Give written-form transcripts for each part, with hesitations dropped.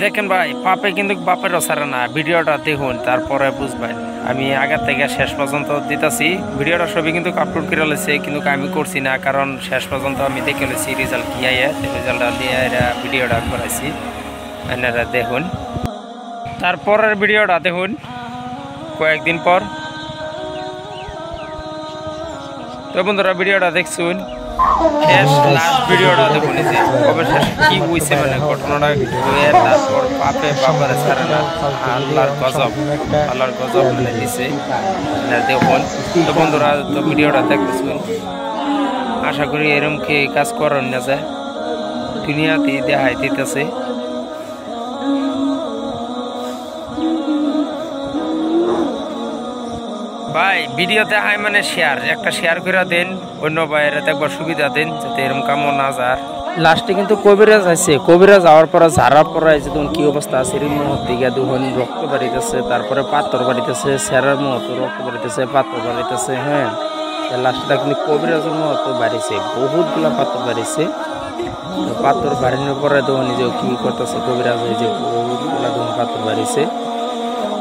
দেখেন ভাই, পাপে কিন্তু বাপেরও ছাড়ে না। ভিডিওটা দেখুন, তারপরে বুঝবেন। আমি আগে থেকে শেষ পর্যন্ত দিতেছি। ভিডিওটা সবই কিন্তু আপলোড করে লেছে, কিন্তু আমি করছি না, কারণ শেষ পর্যন্ত আমি দেখে লেছি রেজাল্ট কি আইয়ে। রেজাল্টটা দিয়ে ভিডিওটা করাইছি, আপনারা দেখুন। তারপরের ভিডিওটা দেখুন কয়েকদিন পর। তো বন্ধুরা, ভিডিওটা দেখছুন, লাস্ট ভিডিওটা দেখুন যে অবশেষে কি হয়েছে, মানে ঘটনাটা হয়ে তারপর পাপে বাবারে ছাড়ে না। আল্লাহর গজব মানে দিছে দেখুন। তো বন্ধুরা, তো ভিডিওটা দেখতেছুন, আশা করি এরকম কি কাজ করার না যায়, দুনিয়াতে দেখাই দিতেছে। ভাই ভিডিও দেখায় মানে একটা শেয়ার করে দেন, অন্য বাইরে দেখবার সুবিধা দেন, যাতে এরকম কামও না যায়। লাস্টে কিন্তু কবিরাজ আছে, কবিরাজ যাওয়ার পরে ঝাড়া পড়ায় যে তখন কি অবস্থা আছে, এর মুহূর্তে গিয়ে দুখন রক্ত বাড়িতেছে, তারপরে পাথর বাড়িতেছে, সেরার মুহূর্তে রক্ত বাড়িতেছে, পাথর বাড়িতেছে। হ্যাঁ, লাস্টটা কিন্তু কবিরাজের মুহূর্তে বাড়িছে, বহুতগুলা পাথর বাড়িছে। পাথর বাড়ানোর পরে তখন নিজে কি করতেছে কবিরাজ, এই যে বহুতগুলা তখন পাথর বাড়িছে।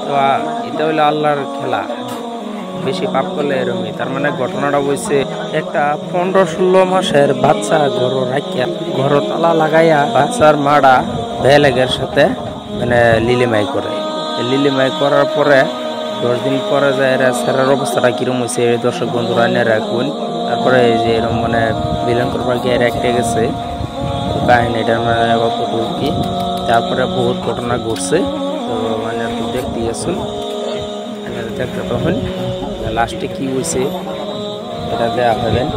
তো এটা হইলো আল্লাহর খেলা, বেশি পাপ করলে এরমই। তার মানে ঘটনাটা বলছে, একটা 15-16 মাসের বাচ্চা ঘর রাখিয়া, ঘর তালা লাগাইয়া বাচ্চার মারা বেলেগের সাথে মানে লিলিমাই করে। লিলিমাই করার পরে 10 দিন পরে যায় এরা সেরার অবস্থাটা কিরম হয়েছে দর্শক বন্ধুরা নিয়ে রাখুন। তারপরে এই যে এরকম মানে বিলন করবার গিয়ে রেখে গেছে কাহিনীটার মানে কতটুকু কি। তারপরে বহুত ঘটনা ঘটছে, তো মানে দেখতে গেছুন, দেখতে তখন লাস্টে কি হয়েছে এটা দেয়া হবেন।